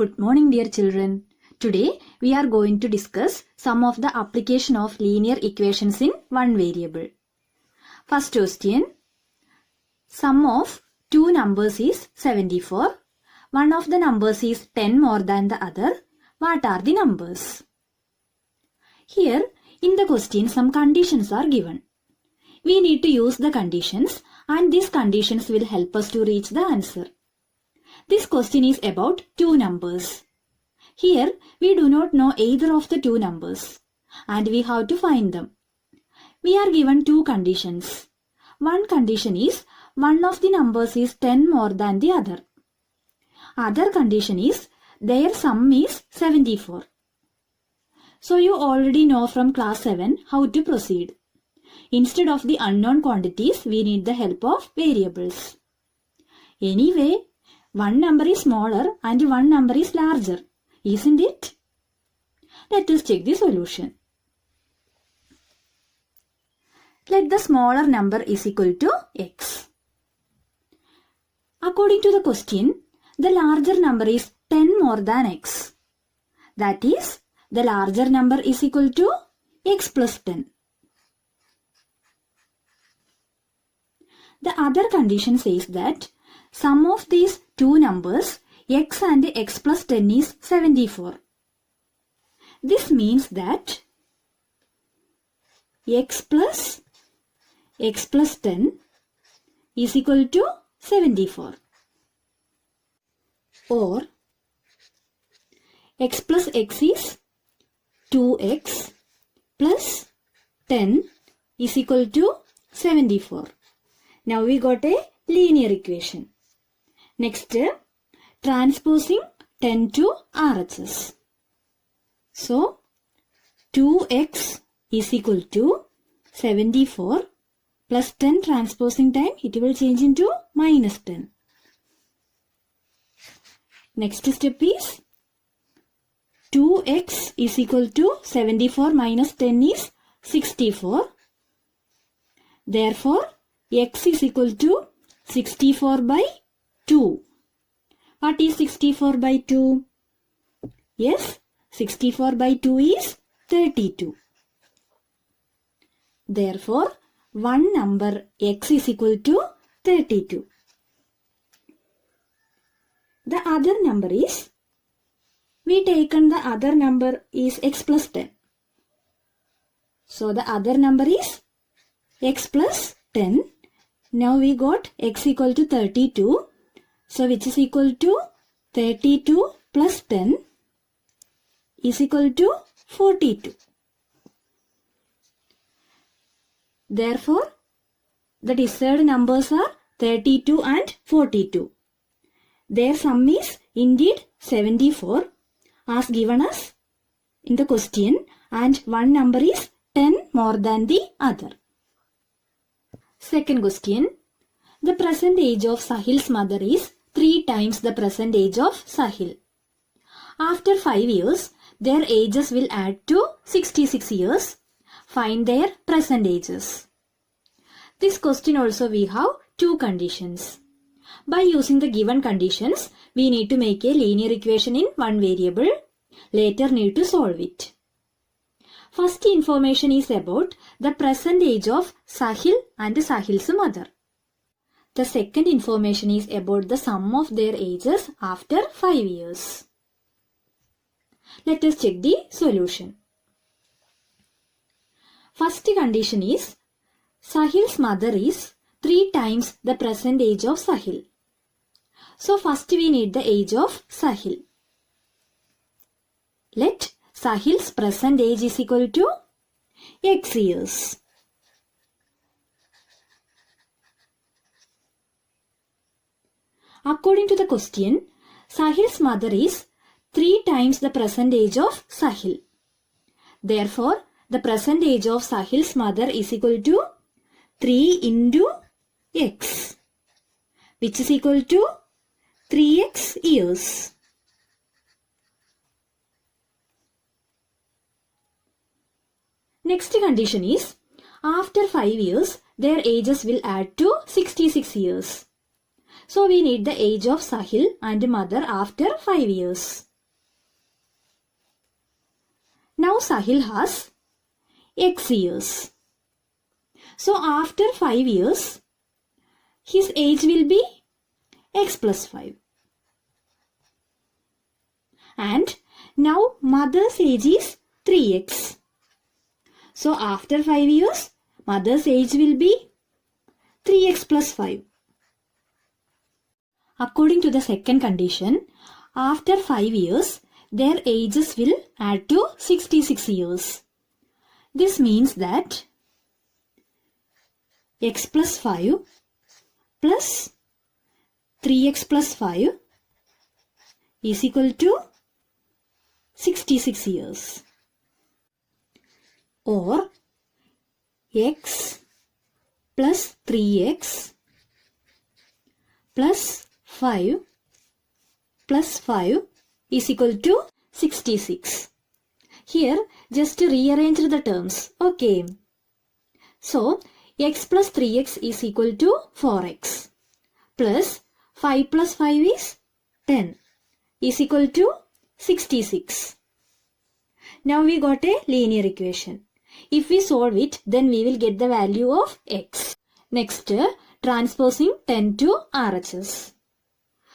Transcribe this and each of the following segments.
Good morning, dear children. Today we are going to discuss some of the application of linear equations in one variable. First question. Sum of two numbers is 74. One of the numbers is 10 more than the other. What are the numbers? Here in the question some conditions are given. We need to use the conditions and these conditions will help us to reach the answer. This question is about two numbers. Here we do not know either of the two numbers and we have to find them. We are given two conditions. One condition is one of the numbers is 10 more than the other. Other condition is their sum is 74. So you already know from class 7 how to proceed. Instead of the unknown quantities, we need the help of variables. Anyway, one number is smaller and one number is larger, isn't it? Let us check the solution. Let the smaller number is equal to x. According to the question, the larger number is 10 more than x. That is, the larger number is equal to x plus 10. The other condition says that sum of these two numbers x and x plus 10 is 74. This means that x plus 10 is equal to 74. Or x plus x is 2x plus 10 is equal to 74. Now we got a linear equation. Next, transposing 10 to RHS. So, 2x is equal to 74 plus 10 transposing time, it will change into minus 10. Next step is 2x is equal to 74 minus 10 is 64. Therefore, x is equal to 64 by 2. What is 64 by 2? Yes, 64 by 2 is 32. Therefore, one number x is equal to 32. The other number is, we taken the other number is x plus 10. So the other number is x plus 10. Now we got x equal to 32. So which is equal to 32 plus 10 is equal to 42. Therefore, the desired numbers are 32 and 42. Their sum is indeed 74 as given us in the question, and one number is 10 more than the other. Second question. The present age of Sahil's mother is 3 times the present age of Sahil. After 5 years, their ages will add to 66 years. Find their present ages. This question also we have two conditions. By using the given conditions, we need to make a linear equation in one variable. Later need to solve it. First information is about the present age of Sahil and Sahil's mother. The second information is about the sum of their ages after 5 years. Let us check the solution. First condition is Sahil's mother is 3 times the present age of Sahil. So first we need the age of Sahil. Let Sahil's present age is equal to x years. According to the question, Sahil's mother is 3 times the present age of Sahil. Therefore, the present age of Sahil's mother is equal to 3 into x, which is equal to 3x years. Next condition is, after 5 years, their ages will add to 66 years. So we need the age of Sahil and mother after 5 years. Now Sahil has X years. So after 5 years, his age will be X plus 5. And now mother's age is 3x. So after 5 years, mother's age will be 3x plus 5. According to the second condition, after 5 years, their ages will add to 66 years. This means that x plus 5 plus 3x plus 5 is equal to 66 years. Or x plus 3x plus 5 plus 5 is equal to 66. Here just to rearrange the terms. Okay. So x plus 3x is equal to 4x plus 5 plus 5 is 10 is equal to 66. Now we got a linear equation. If we solve it, then we will get the value of x. Next, transposing 10 to RHS.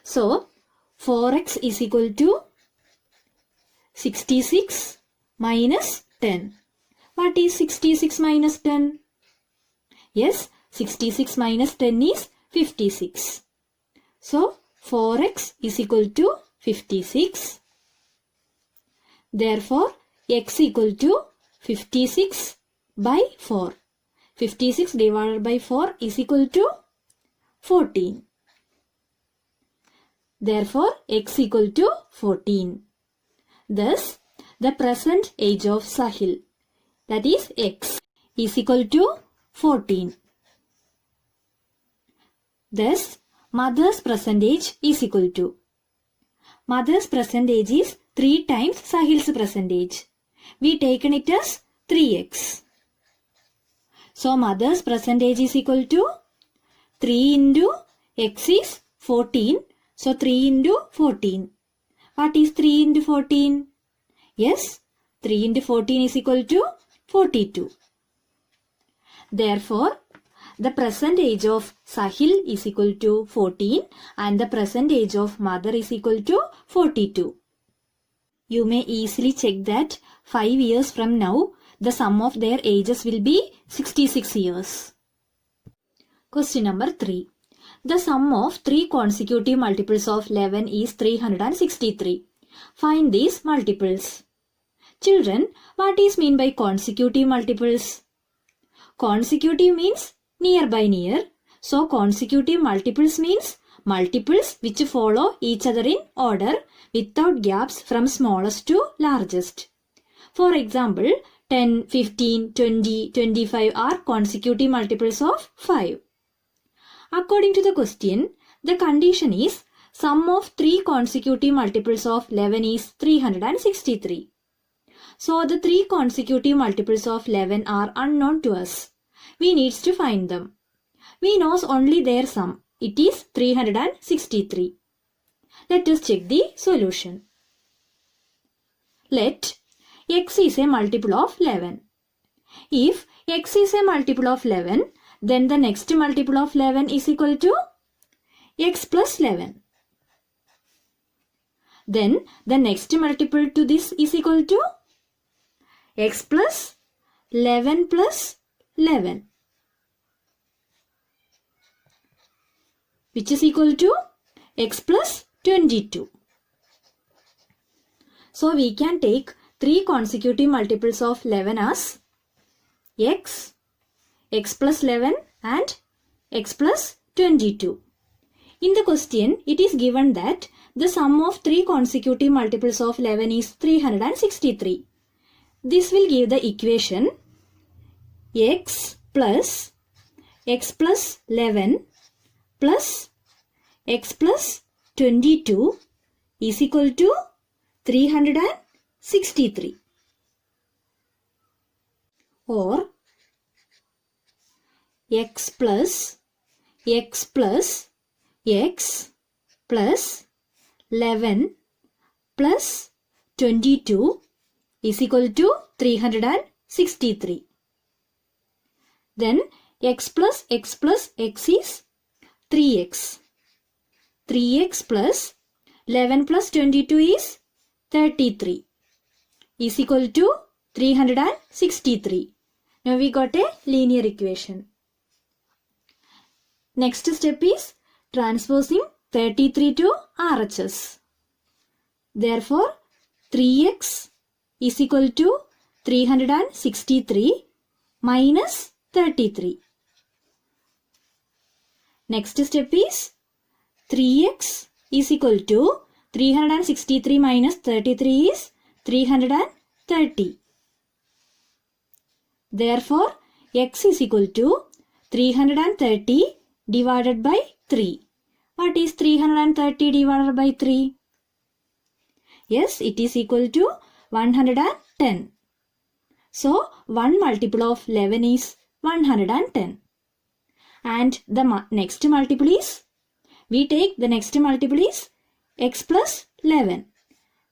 So 4x is equal to 66 minus 10. What is 66 minus 10? Yes, 66 minus 10 is 56. So 4x is equal to 56. Therefore, x equal to 56 by 4. 56 divided by 4 is equal to 14. Therefore, x equal to 14. Thus, the present age of Sahil, that is x, is equal to 14. Thus, mother's present age is equal to. Mother's present age is 3 times Sahil's present age. We taken it as 3x. So, mother's present age is equal to 3 into x is 14. So 3 into 14. What is 3 into 14? Yes, 3 into 14 is equal to 42. Therefore, the present age of Sahil is equal to 14 and the present age of mother is equal to 42. You may easily check that 5 years from now, the sum of their ages will be 66 years. Question number 3. The sum of 3 consecutive multiples of 11 is 363. Find these multiples. Children, what is mean by consecutive multiples? Consecutive means near by near. So consecutive multiples means multiples which follow each other in order without gaps from smallest to largest. For example, 10, 15, 20, 25 are consecutive multiples of 5. According to the question, the condition is sum of 3 consecutive multiples of 11 is 363. So the 3 consecutive multiples of 11 are unknown to us. We need to find them. We know only their sum. It is 363. Let us check the solution. Let x is a multiple of 11. If x is a multiple of 11, then the next multiple of 11 is equal to x plus 11. Then the next multiple to this is equal to x plus 11 plus 11, which is equal to x plus 22. So we can take 3 consecutive multiples of 11 as x, x plus 11 and x plus 22. In the question, it is given that the sum of 3 consecutive multiples of 11 is 363. This will give the equation x plus 11 plus x plus 22 is equal to 363. Or x plus x plus 11 plus 22 is equal to 363. Then x plus x is 3x. 3x plus 11 plus 22 is 33 is equal to 363. Now we got a linear equation. Next step is transposing 33 to RHS. Therefore, 3x is equal to 363 minus 33. Next step is 3x is equal to 363 minus 33 is 330. Therefore, x is equal to 330 divided by 3. What is 330 divided by 3? Yes, it is equal to 110. So, 1 multiple of 11 is 110. And the next multiple is, we take the next multiple is x plus 11.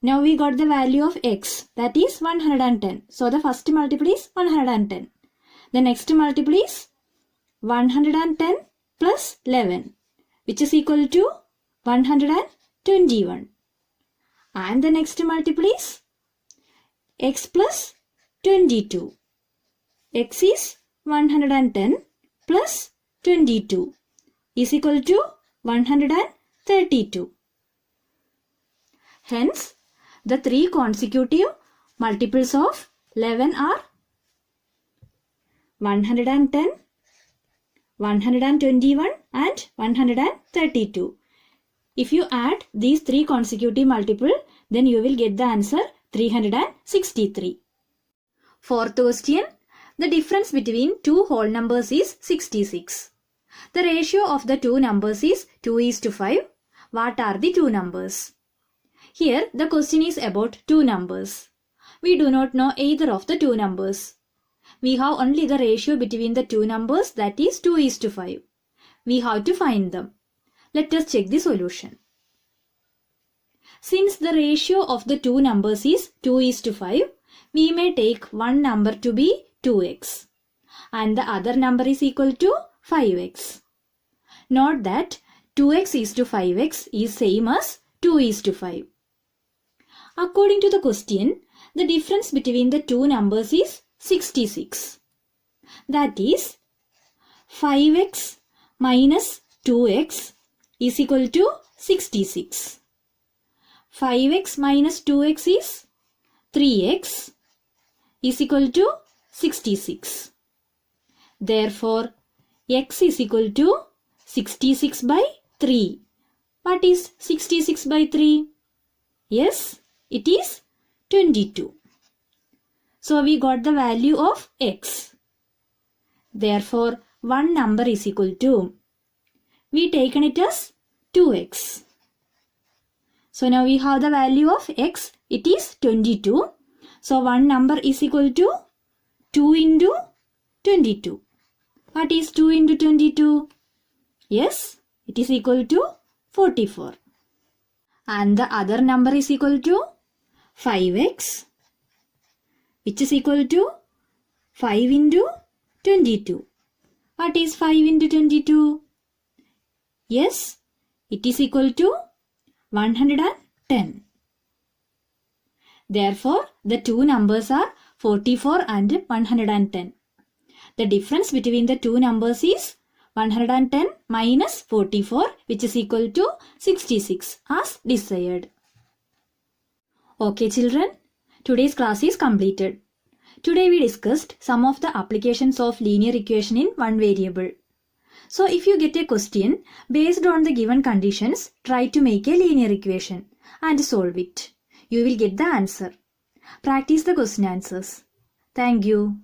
Now we got the value of x, that is 110. So the first multiple is 110. The next multiple is 110 plus 11, which is equal to 121. And the next multiple is x plus 22. X is 110 plus 22 is equal to 132. Hence, the three consecutive multiples of 11 are 110, 121 and 132. If you add these three consecutive multiples, then you will get the answer 363. Fourth question. The difference between two whole numbers is 66. The ratio of the two numbers is 2:5. What are the two numbers? Here the question is about two numbers. We do not know either of the two numbers. We have only the ratio between the two numbers, that is 2:5. We have to find them. Let us check the solution. Since the ratio of the two numbers is 2:5, we may take one number to be 2x and the other number is equal to 5x. Note that 2x:5x is same as 2:5. According to the question, the difference between the two numbers is 66. That is 5x minus 2x is equal to 66. 5x minus 2x is 3x is equal to 66. Therefore, x is equal to 66 by 3. What is 66 by 3? Yes, it is 22. So we got the value of x. Therefore, one number is equal to, we taken it as 2x. So now we have the value of x, it is 22. So one number is equal to 2 into 22. What is 2 into 22? Yes, it is equal to 44. And the other number is equal to 5x, which is equal to 5 into 22. What is 5 into 22? Yes, it is equal to 110. Therefore, the two numbers are 44 and 110. The difference between the two numbers is 110 minus 44, which is equal to 66 as desired. Okay children, today's class is completed. Today we discussed some of the applications of linear equation in one variable. So if you get a question based on the given conditions, try to make a linear equation and solve it. You will get the answer. Practice the question answers. Thank you.